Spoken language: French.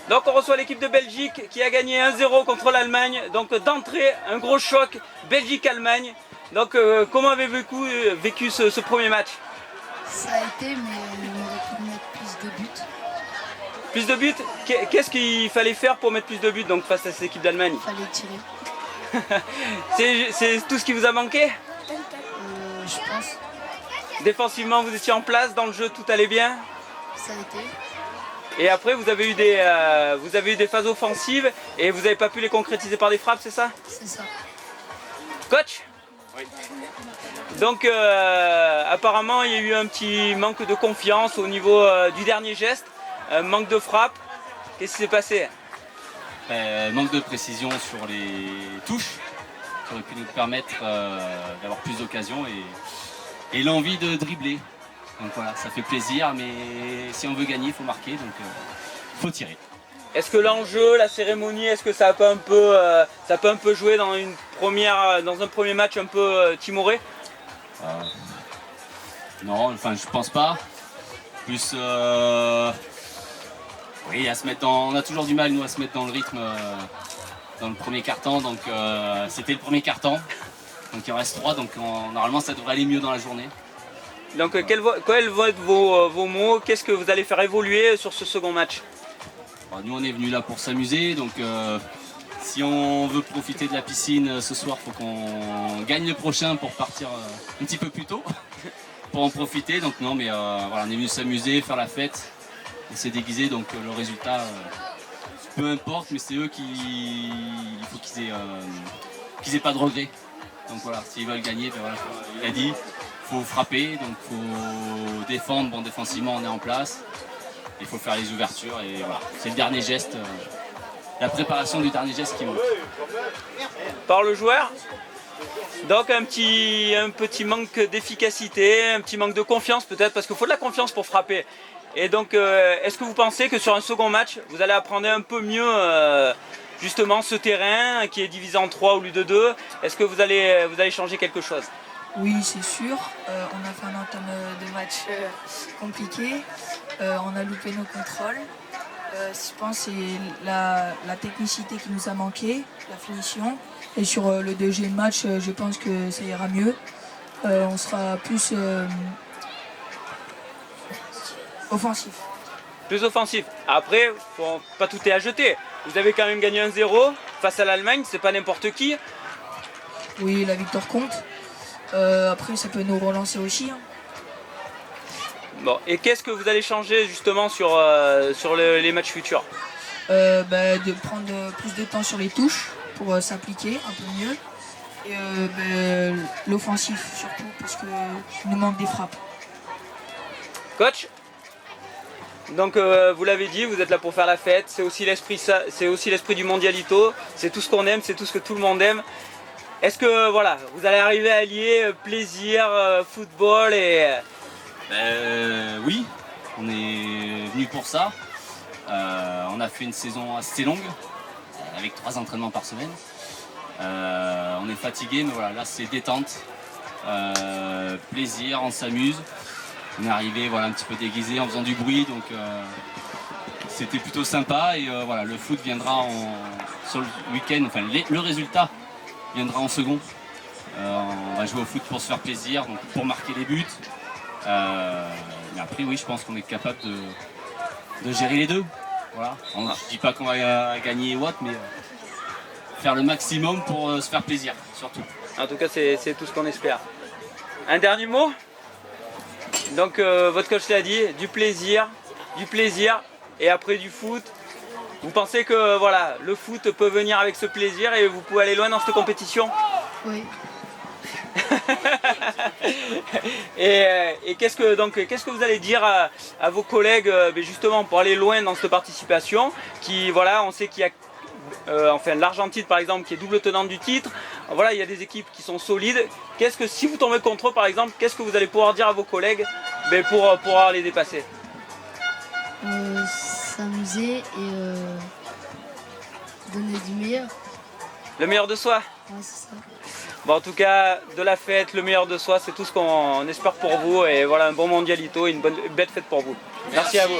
Donc on reçoit l'équipe de Belgique qui a gagné 1-0 contre l'Allemagne. Donc d'entrée, un gros choc, Belgique-Allemagne. Donc comment avez-vous vécu ce premier match? Ça a été, mais on aurait pu mettre plus de buts. Plus de buts? Qu'est-ce qu'il fallait faire pour mettre plus de buts donc, face à cette équipe d'Allemagne? Il fallait tirer. C'est tout ce qui vous a manqué? Je pense. Défensivement, vous étiez en place, dans le jeu, tout allait bien? Ça a été. Et après, vous avez eu des phases offensives et vous n'avez pas pu les concrétiser par des frappes, c'est ça? C'est ça. Coach? Oui. Donc, apparemment, il y a eu un petit manque de confiance au niveau du dernier geste, un manque de frappe. Qu'est-ce qui s'est passé? Manque de précision sur les touches, qui aurait pu nous permettre d'avoir plus d'occasions et l'envie de dribbler. Donc voilà, ça fait plaisir, mais si on veut gagner, il faut marquer, donc faut tirer. Est-ce que l'enjeu, la cérémonie, est-ce que ça peut un peu jouer dans un premier match un peu timoré? Non, enfin je pense pas. Plus, oui, on a toujours du mal nous à se mettre dans le rythme dans le premier quart-temps, donc c'était le premier quart-temps. Donc il en reste 3, donc normalement ça devrait aller mieux dans la journée. Donc quels vont être vos mots? Qu'est-ce que vous allez faire évoluer sur ce second match? Nous on est venus là pour s'amuser, donc si on veut profiter de la piscine ce soir, il faut qu'on gagne le prochain pour partir un petit peu plus tôt, pour en profiter. Donc non, mais voilà, on est venu s'amuser, faire la fête, on s'est déguisé, donc le résultat, peu importe, mais c'est eux il faut qu'ils aient pas de regrets. Donc voilà, s'ils veulent gagner, ben voilà, il a dit, faut frapper, donc faut défendre. Bon, défensivement on est en place. Il faut faire les ouvertures et voilà, c'est le dernier geste, la préparation du dernier geste qui manque. Par le joueur, donc un petit manque d'efficacité, un petit manque de confiance peut-être, parce qu'il faut de la confiance pour frapper. Et donc est-ce que vous pensez que sur un second match, vous allez apprendre un peu mieux justement ce terrain qui est divisé en 3 au lieu de 2? Est-ce que vous allez changer quelque chose? Oui, c'est sûr. On a fait un entame de match compliqué. On a loupé nos contrôles. Je pense que c'est la technicité qui nous a manqué, la finition. Et sur le deuxième match, je pense que ça ira mieux. On sera plus offensif. Plus offensif. Après, pas tout est à jeter. Vous avez quand même gagné 1-0 face à l'Allemagne, c'est pas n'importe qui. Oui, la victoire compte. Après, ça peut nous relancer aussi. Bon, et qu'est-ce que vous allez changer justement sur les matchs futurs? De prendre plus de temps sur les touches pour s'appliquer un peu mieux. Et l'offensif surtout, parce qu'il nous manque des frappes. Coach, donc vous l'avez dit, vous êtes là pour faire la fête, c'est aussi l'esprit du mondialito, c'est tout ce qu'on aime, c'est tout ce que tout le monde aime. Est-ce que voilà, vous allez arriver à allier plaisir, football et... Oui, on est venu pour ça. On a fait une saison assez longue, avec 3 entraînements par semaine. On est fatigué, mais voilà, là c'est détente, plaisir, on s'amuse. On est arrivé voilà, un petit peu déguisé en faisant du bruit, donc c'était plutôt sympa. Et voilà, le foot viendra sur le week-end, enfin le résultat viendra en second. On va jouer au foot pour se faire plaisir, donc pour marquer les buts. Mais après, oui, je pense qu'on est capable de gérer les deux. Voilà. Je ne dis pas qu'on va gagner ou autre, mais faire le maximum pour se faire plaisir, surtout. En tout cas, c'est tout ce qu'on espère. Un dernier mot? Donc, votre coach l'a dit, du plaisir, et après du foot. Vous pensez que voilà, le foot peut venir avec ce plaisir et vous pouvez aller loin dans cette compétition? Oui. Et qu'est-ce que vous allez dire à vos collègues justement pour aller loin dans cette participation qui, voilà, on sait qu'il y a enfin l'Argentine par exemple qui est double tenante du titre, voilà, il y a des équipes qui sont solides. Qu'est-ce que, si vous tombez contre eux par exemple, qu'est-ce que vous allez pouvoir dire à vos collègues pour pouvoir les dépasser? S'amuser et donner du meilleur. Le meilleur de soi? Ouais, c'est ça. Bon, en tout cas, de la fête, le meilleur de soi, c'est tout ce qu'on espère pour vous. Et voilà, un bon mondialito et une belle fête pour vous. Merci à vous.